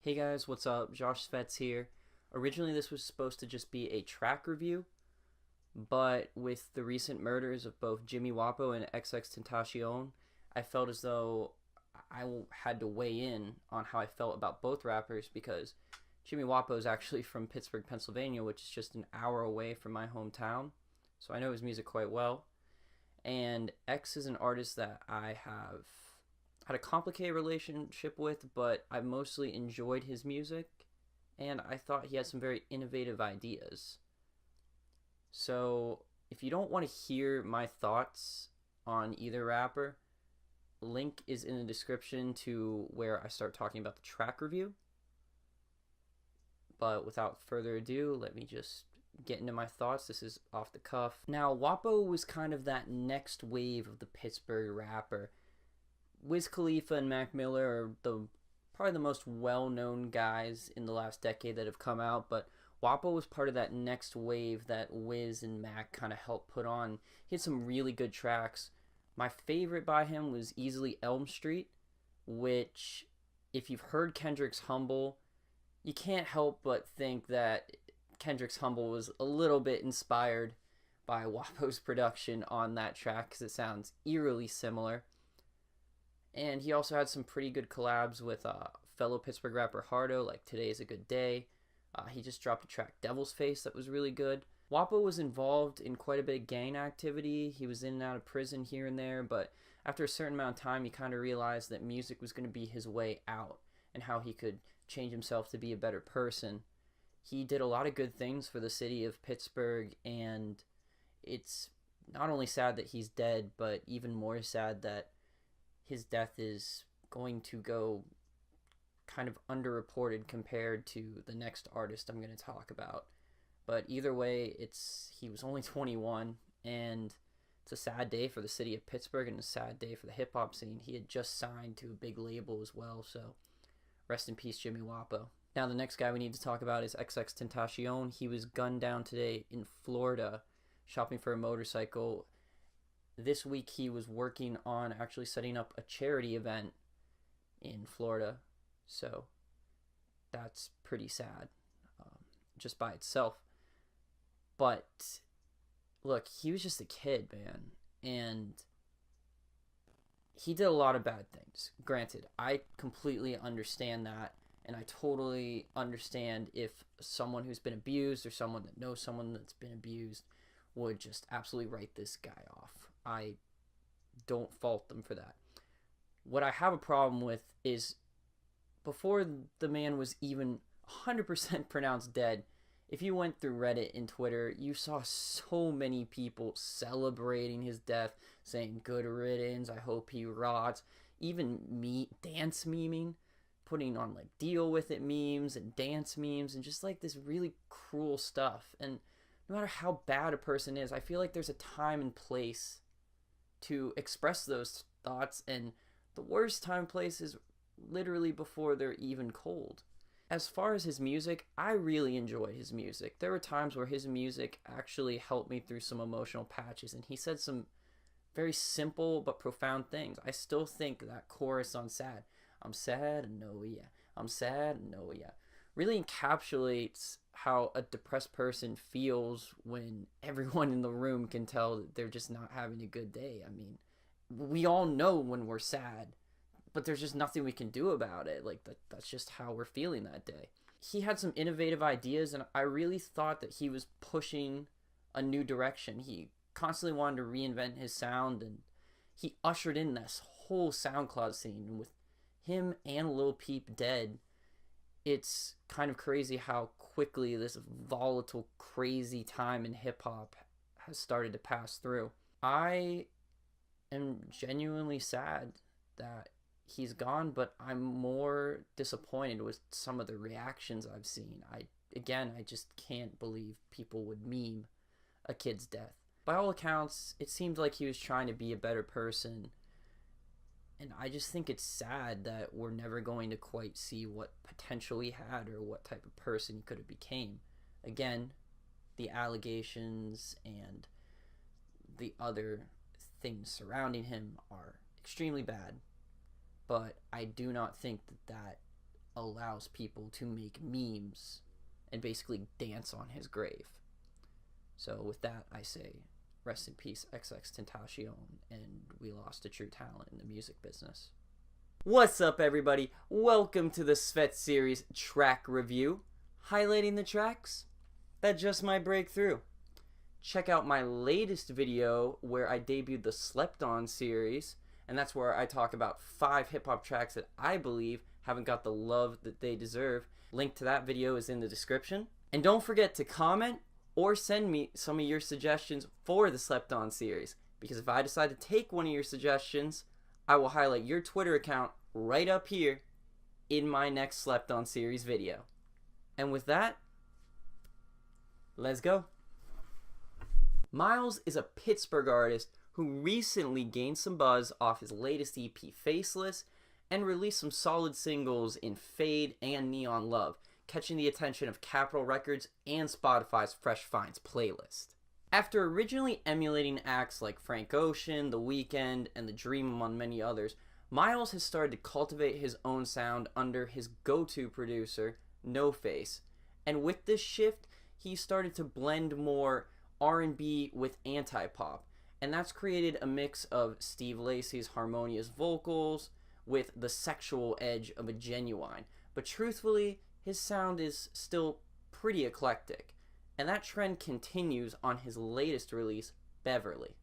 Hey guys, what's up? Svetz here. Originally, this was supposed to just be a track review, but with the recent murders of both Jimmy Wopo and XXXtentacion, I felt as though I had to weigh in on how I felt about both rappers because Jimmy Wopo is actually from Pittsburgh, Pennsylvania, which is just an hour away from my hometown, so I know his music quite well. And X is an artist that I have had a complicated relationship with, but I mostly enjoyed his music, and I thought he had some very innovative ideas. So, if you don't want to hear my thoughts on either rapper, link is in the description to where I start talking about the track review. But without further ado, let me just get into my thoughts. This is off the cuff. Now, Wopo was kind of that next wave of the Pittsburgh rapper. Wiz Khalifa and Mac Miller are probably the most well-known guys in the last decade that have come out, but Wopo was part of that next wave that Wiz and Mac kind of helped put on. He had some really good tracks. My favorite by him was easily Elm Street, which, if you've heard Kendrick's Humble, you can't help but think that Kendrick's Humble was a little bit inspired by Wopo's production on that track because it sounds eerily similar. And he also had some pretty good collabs with fellow Pittsburgh rapper Hardo, like Today Is a Good Day. He just dropped a track, Devil's Face, that was really good. Wopo was involved in quite a bit of gang activity. He was in and out of prison here and there, but after a certain amount of time, he kind of realized that music was going to be his way out and how he could change himself to be a better person. He did a lot of good things for the city of Pittsburgh, and it's not only sad that he's dead, but even more sad that his death is going to go kind of underreported compared to the next artist I'm going to talk about. But either way, he was only 21, and it's a sad day for the city of Pittsburgh and a sad day for the hip-hop scene. He had just signed to a big label as well, so rest in peace, Jimmy Wopo. Now, the next guy we need to talk about is XXXtentacion. He was gunned down today in Florida, shopping for a motorcycle. This week he was working on actually setting up a charity event in Florida, so that's pretty sad just by itself. But look, he was just a kid, man, and he did a lot of bad things. Granted, I completely understand that, and I totally understand if someone who's been abused or someone that knows someone that's been abused would just absolutely write this guy off. I don't fault them for that. What I have a problem with is before the man was even 100% pronounced dead, if you went through Reddit and Twitter, you saw so many people celebrating his death, saying good riddance, I hope he rots. Even dance memeing, putting on like deal with it memes and dance memes and just like this really cruel stuff. And no matter how bad a person is, I feel like there's a time and place to express those thoughts, and the worst time and place is literally before they're even cold. As far as his music, I really enjoyed his music. There were times where his music actually helped me through some emotional patches, and he said some very simple but profound things. I still think that chorus on Sad, I'm sad, no yeah, I'm sad, no yeah, really encapsulates how a depressed person feels when everyone in the room can tell that they're just not having a good day. I mean, we all know when we're sad, but there's just nothing we can do about it. Like, that's just how we're feeling that day. He had some innovative ideas, and I really thought that he was pushing a new direction. He constantly wanted to reinvent his sound, and he ushered in this whole SoundCloud scene. And with him and Lil Peep dead, it's kind of crazy how quickly this volatile, crazy time in hip-hop has started to pass through. I am genuinely sad that he's gone, but I'm more disappointed with some of the reactions I've seen. I just can't believe people would meme a kid's death. By all accounts, it seemed like he was trying to be a better person, and I just think it's sad that we're never going to quite see what potential he had or what type of person he could have became. Again, the allegations and the other things surrounding him are extremely bad, but I do not think that allows people to make memes and basically dance on his grave. So with that, I say, rest in peace, XXXtentacion, and we lost a true talent in the music business. What's up, everybody? Welcome to the Svetz series track review, highlighting the tracks that just might break through. Check out my latest video where I debuted the Slept On series, and that's where I talk about 5 hip-hop tracks that I believe haven't got the love that they deserve. Link to that video is in the description. And don't forget to comment or send me some of your suggestions for the Slept On series, because if I decide to take one of your suggestions, I will highlight your Twitter account right up here in my next Slept On series video. And with that, let's go. Miles is a Pittsburgh artist who recently gained some buzz off his latest EP, Faceless, and released some solid singles in Fade and Neon Love, catching the attention of Capitol Records and Spotify's Fresh Finds playlist. After originally emulating acts like Frank Ocean, The Weeknd, and The Dream among many others, Miles has started to cultivate his own sound under his go-to producer, NxFce, and with this shift, he started to blend more R&B with anti-pop, and that's created a mix of Steve Lacy's harmonious vocals with the sexual edge of a Genuine. But truthfully, his sound is still pretty eclectic, and that trend continues on his latest release, Beverly.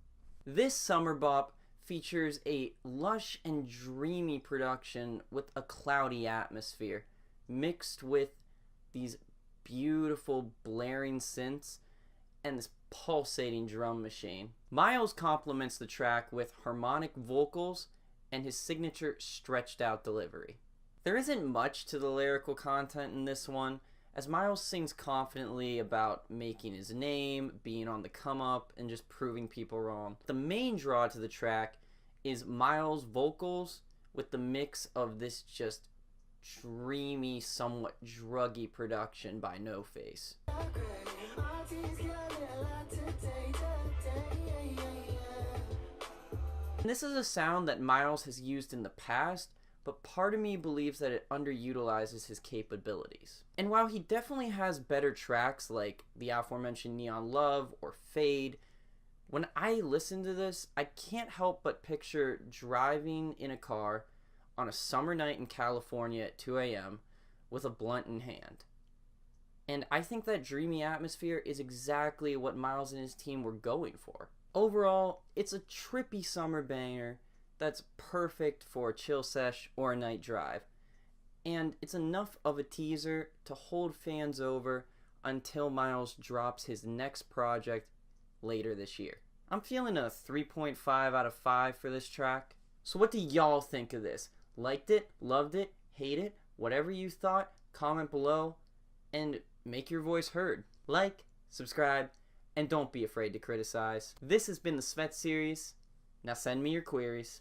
This summer bop features a lush and dreamy production with a cloudy atmosphere, mixed with these beautiful blaring synths and this pulsating drum machine. Miles complements the track with harmonic vocals and his signature stretched out delivery. There isn't much to the lyrical content in this one, as Miles sings confidently about making his name, being on the come up, and just proving people wrong. The main draw to the track is Miles' vocals with the mix of this just dreamy, somewhat druggy production by NxFce. This is a sound that Miles has used in the past, but part of me believes that it underutilizes his capabilities. And while he definitely has better tracks like the aforementioned Neon Love or Fade, when I listen to this, I can't help but picture driving in a car on a summer night in California at 2 a.m. with a blunt in hand. And I think that dreamy atmosphere is exactly what Miles and his team were going for. Overall, it's a trippy summer banger that's perfect for a chill sesh or a night drive. And it's enough of a teaser to hold fans over until Miles drops his next project later this year. I'm feeling a 3.5 out of 5 for this track. So what do y'all think of this? Liked it? Loved it? Hate it? Whatever you thought, comment below and make your voice heard. Like, subscribe, and don't be afraid to criticize. This has been the Svetz series. Now send me your queries.